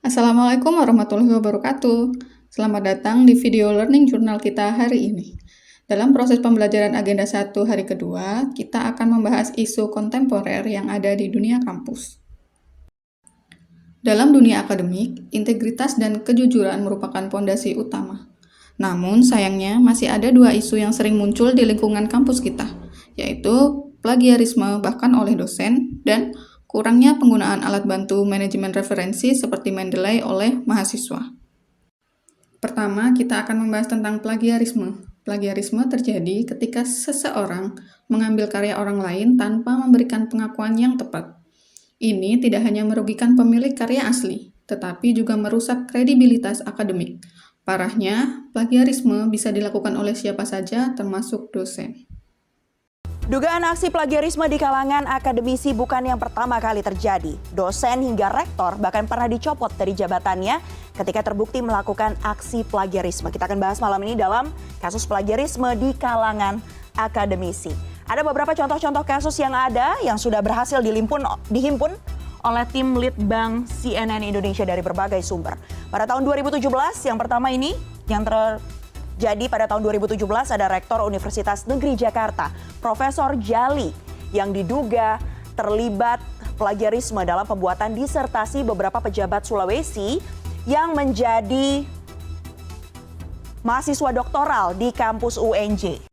Assalamualaikum warahmatullahi wabarakatuh. Selamat datang di video learning jurnal kita hari ini. Dalam proses pembelajaran agenda 1 hari kedua, kita akan membahas isu kontemporer yang ada di dunia kampus. Dalam dunia akademik, integritas dan kejujuran merupakan pondasi utama. Namun, sayangnya masih ada dua isu yang sering muncul di lingkungan kampus kita, yaitu plagiarisme bahkan oleh dosen dan kurangnya penggunaan alat bantu manajemen referensi seperti Mendeley oleh mahasiswa. Pertama, kita akan membahas tentang plagiarisme. Plagiarisme terjadi ketika seseorang mengambil karya orang lain tanpa memberikan pengakuan yang tepat. Ini tidak hanya merugikan pemilik karya asli, tetapi juga merusak kredibilitas akademik. Parahnya, plagiarisme bisa dilakukan oleh siapa saja, termasuk dosen. Dugaan aksi plagiarisme di kalangan akademisi bukan yang pertama kali terjadi. Dosen hingga rektor bahkan pernah dicopot dari jabatannya ketika terbukti melakukan aksi plagiarisme. Kita akan bahas malam ini dalam kasus plagiarisme di kalangan akademisi. Ada beberapa contoh-contoh kasus yang ada yang sudah berhasil dihimpun oleh tim Litbang CNN Indonesia dari berbagai sumber. Pada tahun 2017 yang pertama ini yang Jadi pada tahun 2017 ada Rektor Universitas Negeri Jakarta, Profesor Jali, yang diduga terlibat plagiarisme dalam pembuatan disertasi beberapa pejabat Sulawesi yang menjadi mahasiswa doktoral di kampus UNJ.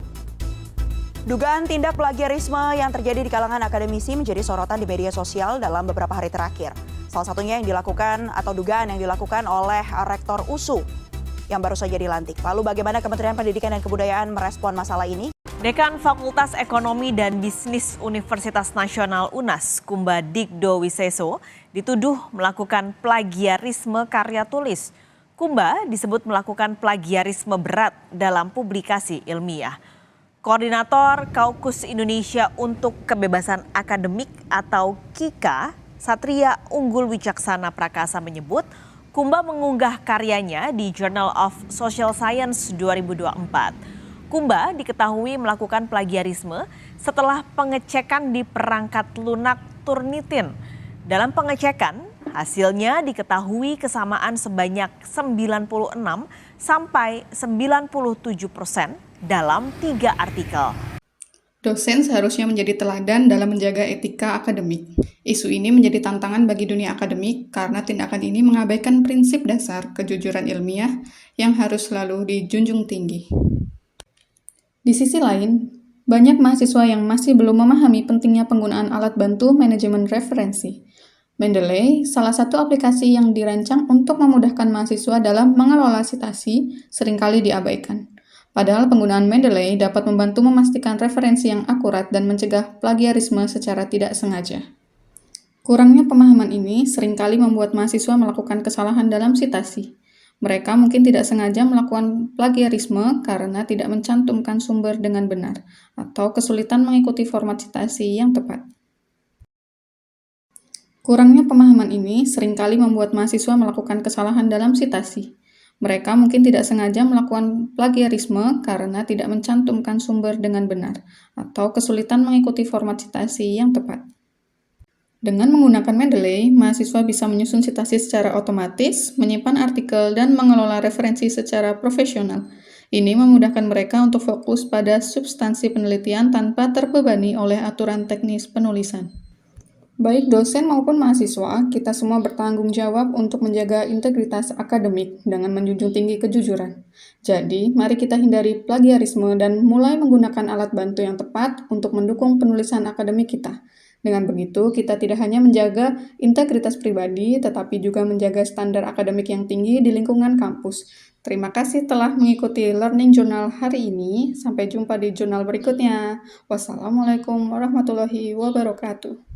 Dugaan tindak plagiarisme yang terjadi di kalangan akademisi menjadi sorotan di media sosial dalam beberapa hari terakhir. Salah satunya yang dilakukan atau dugaan yang dilakukan oleh Rektor USU yang baru saja dilantik. Lalu bagaimana Kementerian Pendidikan dan Kebudayaan merespon masalah ini? Dekan Fakultas Ekonomi dan Bisnis Universitas Nasional UNAS, Kumba Digdo Wiseso, dituduh melakukan plagiarisme karya tulis. Kumba disebut melakukan plagiarisme berat dalam publikasi ilmiah. Koordinator Kaukus Indonesia untuk Kebebasan Akademik atau KIKA, Satria Unggul Wicaksana Prakasa menyebut, Kumba mengunggah karyanya di Journal of Social Science 2024. Kumba diketahui melakukan plagiarisme setelah pengecekan di perangkat lunak Turnitin. Dalam pengecekan, hasilnya diketahui kesamaan sebanyak 96 sampai 97% dalam 3 artikel. Dosen seharusnya menjadi teladan dalam menjaga etika akademik. Isu ini menjadi tantangan bagi dunia akademik karena tindakan ini mengabaikan prinsip dasar kejujuran ilmiah yang harus selalu dijunjung tinggi. Di sisi lain, banyak mahasiswa yang masih belum memahami pentingnya penggunaan alat bantu manajemen referensi. Mendeley, salah satu aplikasi yang dirancang untuk memudahkan mahasiswa dalam mengelola citasi, seringkali diabaikan. Padahal penggunaan Mendeley dapat membantu memastikan referensi yang akurat dan mencegah plagiarisme secara tidak sengaja. Kurangnya pemahaman ini seringkali membuat mahasiswa melakukan kesalahan dalam citasi. Mereka mungkin tidak sengaja melakukan plagiarisme karena tidak mencantumkan sumber dengan benar, atau kesulitan mengikuti format citasi yang tepat. Kurangnya pemahaman ini seringkali membuat mahasiswa melakukan kesalahan dalam citasi. Mereka mungkin tidak sengaja melakukan plagiarisme karena tidak mencantumkan sumber dengan benar, atau kesulitan mengikuti format citasi yang tepat. Dengan menggunakan Mendeley, mahasiswa bisa menyusun citasi secara otomatis, menyimpan artikel, dan mengelola referensi secara profesional. Ini memudahkan mereka untuk fokus pada substansi penelitian tanpa terbebani oleh aturan teknis penulisan. Baik dosen maupun mahasiswa, kita semua bertanggung jawab untuk menjaga integritas akademik dengan menjunjung tinggi kejujuran. Jadi, mari kita hindari plagiarisme dan mulai menggunakan alat bantu yang tepat untuk mendukung penulisan akademik kita. Dengan begitu, kita tidak hanya menjaga integritas pribadi, tetapi juga menjaga standar akademik yang tinggi di lingkungan kampus. Terima kasih telah mengikuti Learning Journal hari ini. Sampai jumpa di jurnal berikutnya. Wassalamualaikum warahmatullahi wabarakatuh.